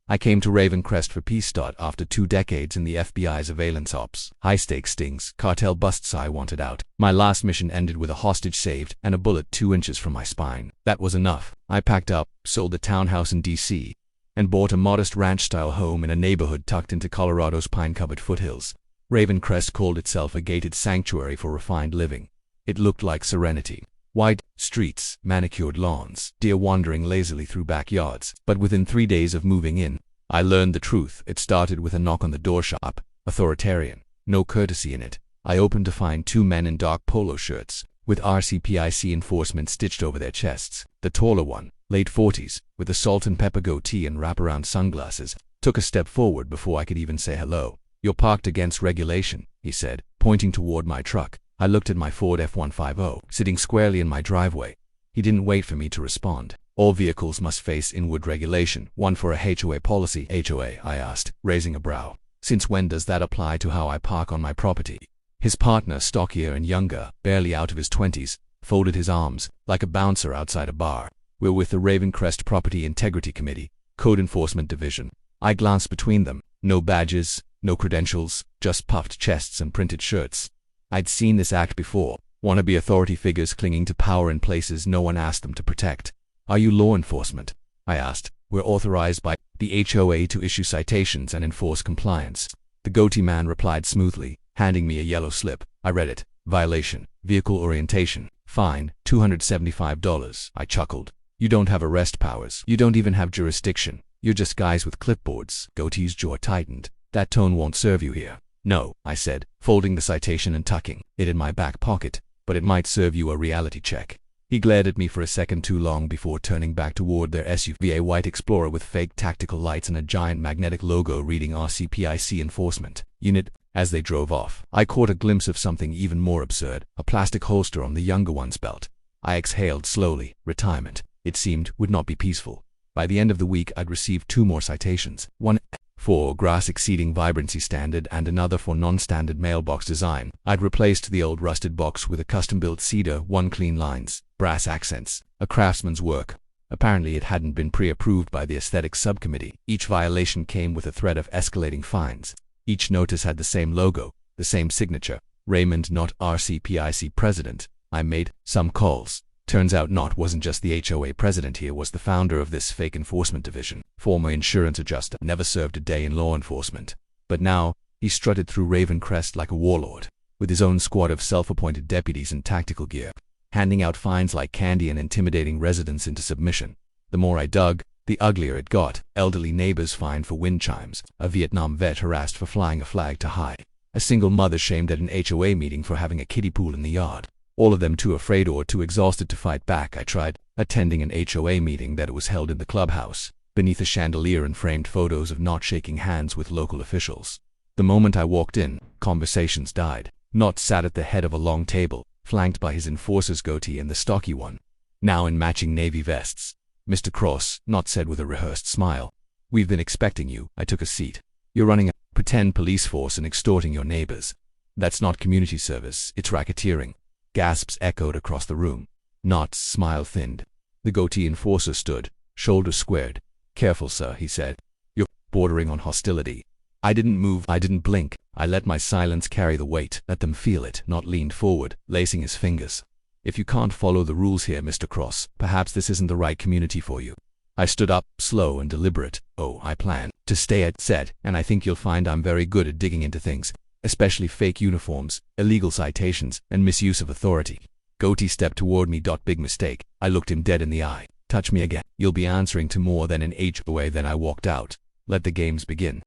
I came to Ravencrest for peace. After 2 decades in the FBI surveillance ops, high-stakes stings, cartel busts, I wanted out. My last mission ended with a hostage saved and a bullet 2 inches from my spine. That was enough. I packed up, sold the townhouse in D.C., and bought a modest ranch-style home in a neighborhood tucked into Colorado's pine-covered foothills. Ravencrest called itself a gated sanctuary for refined living. It looked like serenity. Wide streets, manicured lawns, deer wandering lazily through backyards. But within 3 days of moving in, I learned the truth. It started with a knock on the door. Sharp, authoritarian, no courtesy in it. I opened to find 2 men in dark polo shirts, with RCPIC enforcement stitched over their chests. The taller one, late 40s, with a salt and pepper goatee and wraparound sunglasses, took a step forward before I could even say hello. "You're parked against regulation," he said, pointing toward my truck. I looked at my Ford F-150, sitting squarely in my driveway. He didn't wait for me to respond. "All vehicles must face inward regulation, one for a HOA policy." "HOA?" I asked, raising a brow. "Since when does that apply to how I park on my property?" His partner, stockier and younger, barely out of his 20s, folded his arms, like a bouncer outside a bar. "We're with the Ravencrest Property Integrity Committee, Code Enforcement Division." I glanced between them. No badges, no credentials, just puffed chests and printed shirts. I'd seen this act before. Wannabe authority figures clinging to power in places no one asked them to protect. "Are you law enforcement?" I asked. "We're authorized by the HOA to issue citations and enforce compliance." The goatee man replied smoothly, handing me a yellow slip. I read it. "Violation. Vehicle orientation. Fine. $275. I chuckled. "You don't have arrest powers. You don't even have jurisdiction. You're just guys with clipboards." Goatee's jaw tightened. "That tone won't serve you here." "No," I said, folding the citation and tucking it in my back pocket, "but it might serve you a reality check." He glared at me for a second too long before turning back toward their SUV, a white Explorer with fake tactical lights and a giant magnetic logo reading RCPIC Enforcement Unit. As they drove off, I caught a glimpse of something even more absurd, a plastic holster on the younger one's belt. I exhaled slowly. Retirement, it seemed, would not be peaceful. By the end of the week, I'd received 2 more citations, one for grass exceeding vibrancy standard and another for non-standard mailbox design. I'd replaced the old rusted box with a custom-built cedar, 1 clean lines, brass accents, a craftsman's work. Apparently it hadn't been pre-approved by the aesthetics subcommittee. Each violation came with a threat of escalating fines. Each notice had the same logo, the same signature. Raymond, not RCPIC president. I made some calls. Turns out not wasn't just the HOA president here, was the founder of this fake enforcement division. Former insurance adjuster, never served a day in law enforcement. But now, he strutted through Ravencrest like a warlord, with his own squad of self-appointed deputies in tactical gear, handing out fines like candy and intimidating residents into submission. The more I dug, the uglier it got. Elderly neighbors fined for wind chimes, a Vietnam vet harassed for flying a flag too high, a single mother shamed at an HOA meeting for having a kiddie pool in the yard. All of them too afraid or too exhausted to fight back. I tried attending an HOA meeting that was held in the clubhouse, beneath a chandelier and framed photos of not shaking hands with local officials. The moment I walked in, conversations died. Knott sat at the head of a long table, flanked by his enforcer's goatee and the stocky one, now in matching navy vests. "Mr. Cross," Knott said with a rehearsed smile, "we've been expecting you." I took a seat. "You're running a pretend police force and extorting your neighbors. That's not community service, it's racketeering." Gasps echoed across the room. Knott's smile thinned. The goatee enforcer stood, shoulders squared. "Careful, sir," he said. "You're bordering on hostility." I didn't move, I didn't blink. I let my silence carry the weight, let them feel it. Knott leaned forward, lacing his fingers. "If you can't follow the rules here, Mr. Cross, perhaps this isn't the right community for you." I stood up, slow and deliberate. "Oh, I plan to stay at set, and I think you'll find I'm very good at digging into things, especially fake uniforms, illegal citations, and misuse of authority." Goatee stepped toward me. "Big mistake." I looked him dead in the eye. "Touch me again, you'll be answering to more than an HOA." Then I walked out. Let the games begin.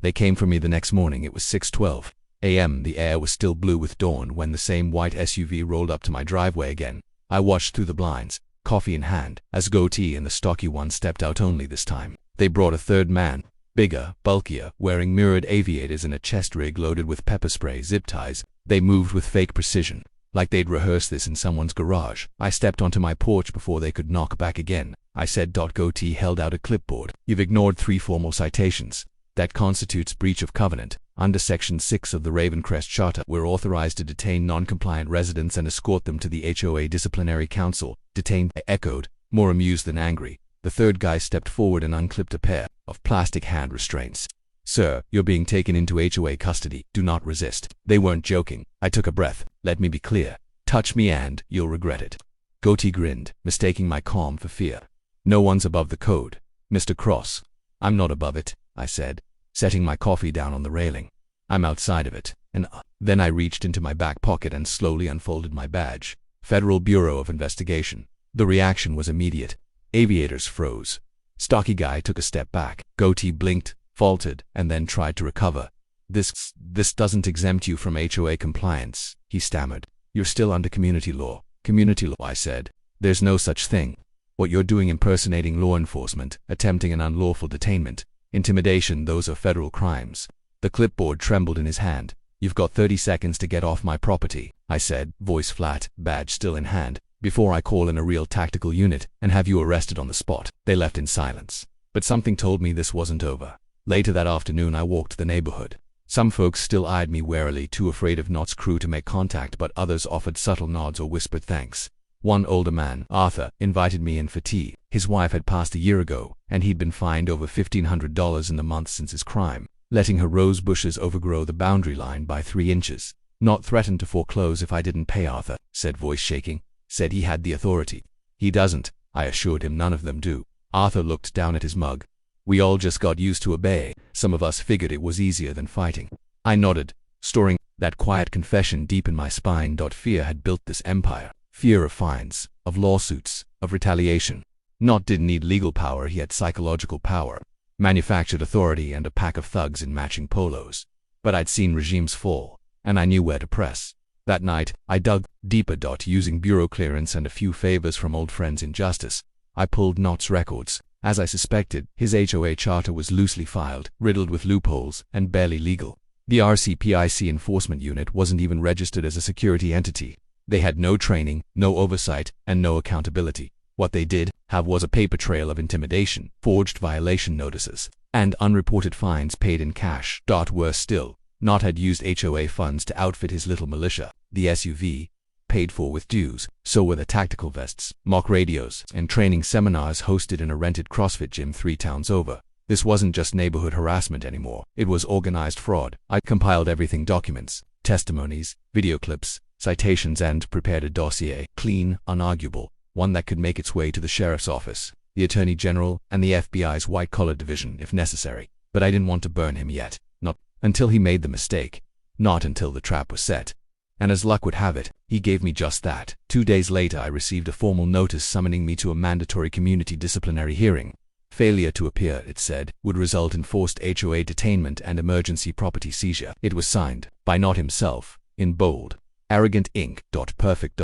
They came for me the next morning. It was 6:12 a.m. The air was still blue with dawn when the same white SUV rolled up to my driveway again. I watched through the blinds, coffee in hand, as Goatee and the stocky one stepped out. Only this time, they brought a third man. Bigger, bulkier, wearing mirrored aviators and a chest rig loaded with pepper spray zip ties. They moved with fake precision, like they'd rehearsed this in someone's garage. I stepped onto my porch before they could knock back again. I said. Goatee held out a clipboard. "You've ignored 3 formal citations. That constitutes breach of covenant. Under Section 6 of the Ravencrest Charter, we're authorized to detain non-compliant residents and escort them to the HOA Disciplinary Council." "Detained?" I echoed, more amused than angry. The third guy stepped forward and unclipped a pair of plastic hand restraints. "Sir, you're being taken into HOA custody. Do not resist." They weren't joking. I took a breath. Let me be clear. Touch me and you'll regret it. Goatee grinned, mistaking my calm for fear. "No one's above the code, Mr. Cross." "I'm not above it," I said, setting my coffee down on the railing. "I'm outside of it." And then I reached into my back pocket and slowly unfolded my badge. Federal Bureau of Investigation. The reaction was immediate. Aviators froze. Stocky guy took a step back. Goatee blinked, faltered, and then tried to recover. This doesn't exempt you from HOA compliance," he stammered. "You're still under community law." "Community law," I said. "There's no such thing. What you're doing impersonating law enforcement, attempting an unlawful detainment, intimidation, those are federal crimes." The clipboard trembled in his hand. "You've got 30 seconds to get off my property," I said, voice flat, badge still in hand, "before I call in a real tactical unit and have you arrested on the spot." They left in silence. But something told me this wasn't over. Later that afternoon I walked the neighborhood. Some folks still eyed me warily, too afraid of Knott's crew to make contact, but others offered subtle nods or whispered thanks. One older man, Arthur, invited me in for tea. His wife had passed a year ago, and he'd been fined over $1,500 in the month since his crime, letting her rose bushes overgrow the boundary line by 3 inches. "Not threatened to foreclose if I didn't pay," Arthur said, voice shaking. "Said he had the authority." "He doesn't," I assured him. "None of them do." Arthur looked down at his mug. "We all just got used to obey. Some of us figured it was easier than fighting." I nodded, storing that quiet confession deep in my spine. Fear had built this empire. Fear of fines, of lawsuits, of retaliation. Knott didn't need legal power, he had psychological power. Manufactured authority and a pack of thugs in matching polos. But I'd seen regimes fall, and I knew where to press. That night, I dug deeper. Using bureau clearance and a few favors from old friends in justice, I pulled Knott's records. As I suspected, his HOA charter was loosely filed, riddled with loopholes, and barely legal. The RCPIC enforcement unit wasn't even registered as a security entity. They had no training, no oversight, and no accountability. What they did have was a paper trail of intimidation, forged violation notices, and unreported fines paid in cash. Worse still, Knott had used HOA funds to outfit his little militia. The SUV, paid for with dues, so were the tactical vests, mock radios, and training seminars hosted in a rented CrossFit gym 3 towns over. This wasn't just neighborhood harassment anymore. It was organized fraud. I compiled everything: documents, testimonies, video clips, citations, and prepared a dossier, clean, unarguable, one that could make its way to the sheriff's office, the attorney general, and the FBI's white-collar division if necessary. But I didn't want to burn him yet. Not until he made the mistake. Not until the trap was set. And as luck would have it, he gave me just that. 2 days later I received a formal notice summoning me to a mandatory community disciplinary hearing. Failure to appear, it said, would result in forced HOA detainment and emergency property seizure. It was signed by Knott himself, in bold. Arrogant ink. Perfect.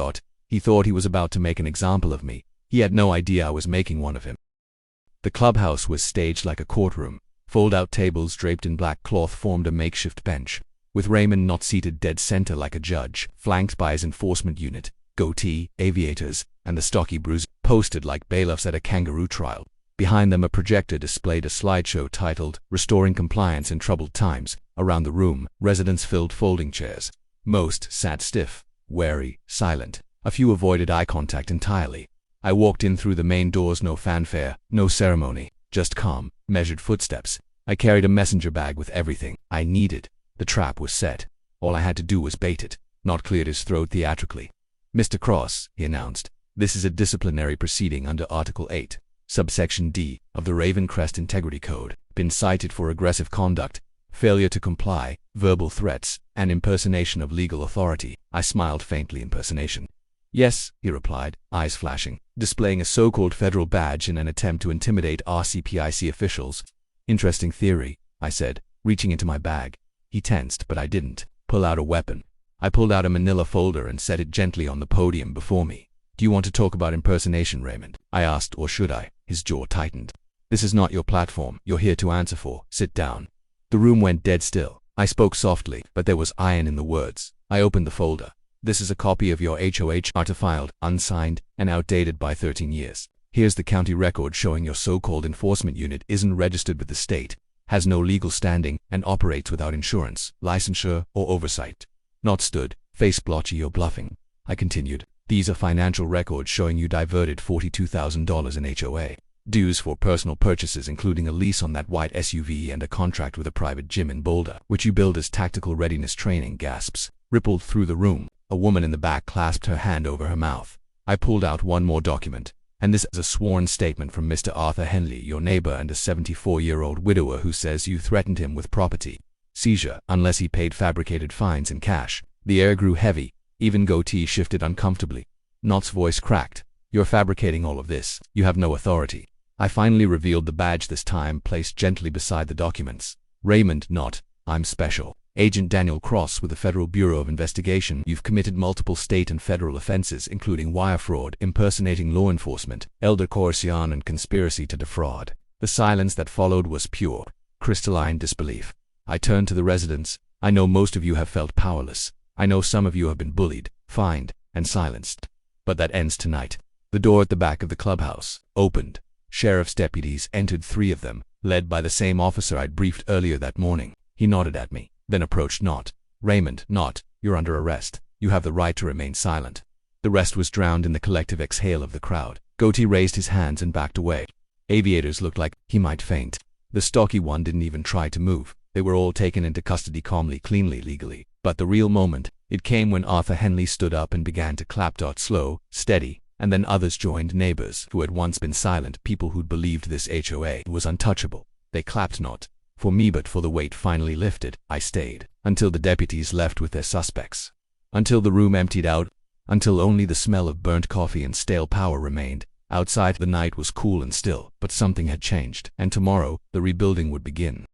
He thought he was about to make an example of me. He had no idea I was making one of him. The clubhouse was staged like a courtroom. Fold-out tables draped in black cloth formed a makeshift bench, with Raymond Knott seated dead center like a judge, flanked by his enforcement unit, Goatee, Aviators, and the stocky Bruiser, posted like bailiffs at a kangaroo trial. Behind them a projector displayed a slideshow titled, "Restoring Compliance in Troubled Times." Around the room, residents filled folding chairs. Most sat stiff, wary, silent. A few avoided eye contact entirely. I walked in through the main doors, no fanfare, no ceremony, just calm, measured footsteps. I carried a messenger bag with everything I needed. The trap was set. All I had to do was bait it. Knott cleared his throat theatrically. "Mr. Cross," he announced, "this is a disciplinary proceeding under Article 8, Subsection D, of the Ravencrest Integrity Code. Been cited for aggressive conduct, failure to comply, verbal threats, and impersonation of legal authority." I smiled faintly. "Impersonation?" "Yes," he replied, eyes flashing, "displaying a so-called federal badge in an attempt to intimidate RCPIC officials." "Interesting theory," I said, reaching into my bag. He tensed, but I didn't pull out a weapon. I pulled out a manila folder and set it gently on the podium before me. "Do you want to talk about impersonation, Raymond?" I asked, "or should I?" His jaw tightened. "This is not your platform. You're here to answer for. Sit down." The room went dead still. I spoke softly, but there was iron in the words. I opened the folder. "This is a copy of your HOA charter, filed, unsigned, and outdated by 13 years. Here's the county record showing your so-called enforcement unit isn't registered with the state, has no legal standing, and operates without insurance, licensure, or oversight." Knott stood, face blotchy. "You're bluffing," I continued. "These are financial records showing you diverted $42,000 in HOA Dues for personal purchases including a lease on that white SUV and a contract with a private gym in Boulder, which you billed as tactical readiness training. Gasps rippled through the room. A woman in the back clasped her hand over her mouth. I pulled out one more document. And this is a sworn statement from Mr. Arthur Henley, your neighbor and a 74-year-old widower who says you threatened him with property seizure unless he paid fabricated fines in cash. The air grew heavy. Even goatee shifted uncomfortably. Knott's voice cracked. You're fabricating all of this. You have no authority. I finally revealed the badge, this time placed gently beside the documents. Raymond Knott. I'm Special Agent Daniel Cross with the Federal Bureau of Investigation. You've committed multiple state and federal offenses, including wire fraud, impersonating law enforcement, elder coercion, and conspiracy to defraud. The silence that followed was pure, crystalline disbelief. I turned to the residents. I know most of you have felt powerless. I know some of you have been bullied, fined, and silenced. But that ends tonight. The door at the back of the clubhouse opened. Sheriff's deputies entered, 3 of them, led by the same officer I'd briefed earlier that morning. He nodded at me, then approached Knott. Raymond Knott, you're under arrest. You have the right to remain silent. The rest was drowned in the collective exhale of the crowd. Goatee raised his hands and backed away. Aviators looked like he might faint. The stocky one didn't even try to move. They were all taken into custody calmly, cleanly, legally. But the real moment, it came when Arthur Henley stood up and began to clap. Slow, steady, and then others joined, neighbors who had once been silent, people who'd believed this HOA was untouchable. They clapped not for me but for the weight finally lifted. I stayed until the deputies left with their suspects, until the room emptied out, until only the smell of burnt coffee and stale power remained. Outside, the night was cool and still, but something had changed, and tomorrow the rebuilding would begin.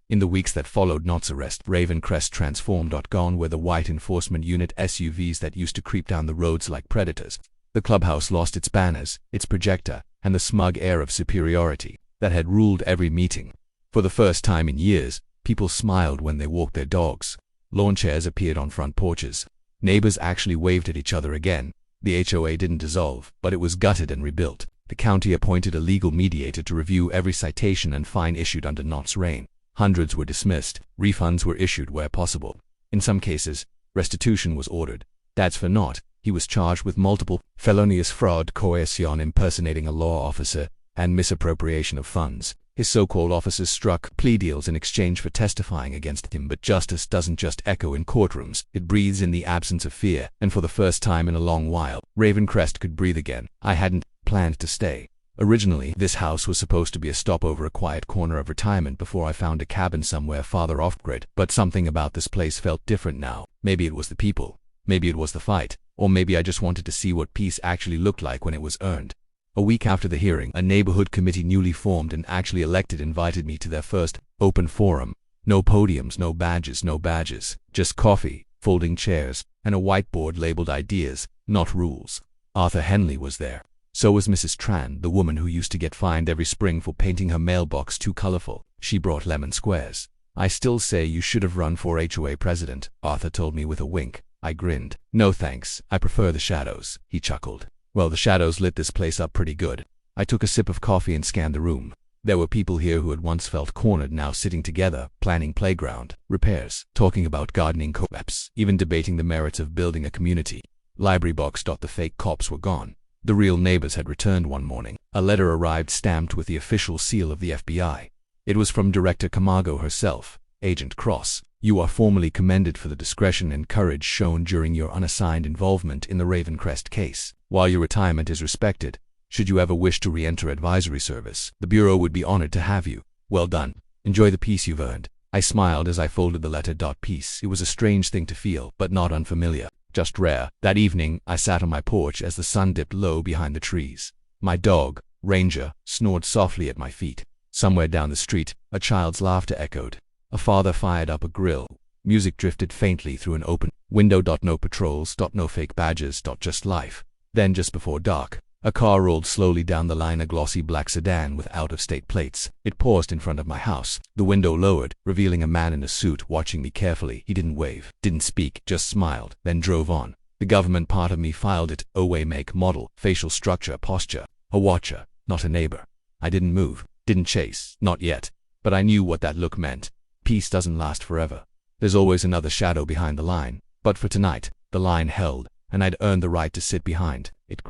In the weeks that followed Knott's arrest, Ravencrest transformed. Gone were the white enforcement unit SUVs that used to creep down the roads like predators. The clubhouse lost its banners, its projector, and the smug air of superiority that had ruled every meeting. For the first time in years, people smiled when they walked their dogs. Lawn chairs appeared on front porches. Neighbors actually waved at each other again. The HOA didn't dissolve, but it was gutted and rebuilt. The county appointed a legal mediator to review every citation and fine issued under Knott's reign. Hundreds were dismissed. Refunds were issued where possible. In some cases, restitution was ordered. That's for Knott. He was charged with multiple felonious fraud, coercion, impersonating a law officer, and misappropriation of funds. His so-called officers struck plea deals in exchange for testifying against him, but justice doesn't just echo in courtrooms. It breathes in the absence of fear, and for the first time in a long while, Ravencrest could breathe again. I hadn't planned to stay. Originally, this house was supposed to be a stopover, a quiet corner of retirement before I found a cabin somewhere farther off-grid. But something about this place felt different now. Maybe it was the people. Maybe it was the fight. Or maybe I just wanted to see what peace actually looked like when it was earned. A week after the hearing, a neighborhood committee newly formed and actually elected invited me to their first open forum. No podiums, no badges, just coffee, folding chairs, and a whiteboard labeled ideas, not rules. Arthur Henley was there. So was Mrs. Tran, the woman who used to get fined every spring for painting her mailbox too colorful. She brought lemon squares. I still say you should have run for HOA president, Arthur told me with a wink. I grinned. No thanks, I prefer the shadows, he chuckled. Well, the shadows lit this place up pretty good. I took a sip of coffee and scanned the room. There were people here who had once felt cornered, now sitting together, planning playground repairs, talking about gardening co-ops, even debating the merits of building a community library box. The fake cops were gone. The real neighbors had returned one morning. A letter arrived stamped with the official seal of the FBI. It was from Director Camargo herself. Agent Cross, you are formally commended for the discretion and courage shown during your unassigned involvement in the Ravencrest case. While your retirement is respected, should you ever wish to re-enter advisory service, the Bureau would be honored to have you. Well done. Enjoy the peace you've earned. I smiled as I folded the letter. Peace. It was a strange thing to feel, but not unfamiliar. Just rare. That evening, I sat on my porch as the sun dipped low behind the trees. My dog, Ranger, snored softly at my feet. Somewhere down the street, a child's laughter echoed. A father fired up a grill. Music drifted faintly through an open window. No patrols. No fake badges. Just life. Then, just before dark, a car rolled slowly down the line, a glossy black sedan with out-of-state plates. It paused in front of my house. The window lowered, revealing a man in a suit watching me carefully. He didn't wave, didn't speak, just smiled, then drove on. The government part of me filed it. OA, make, model, facial structure, posture. A watcher, not a neighbor. I didn't move, didn't chase, not yet. But I knew what that look meant. Peace doesn't last forever. There's always another shadow behind the line. But for tonight, the line held, and I'd earned the right to sit behind it.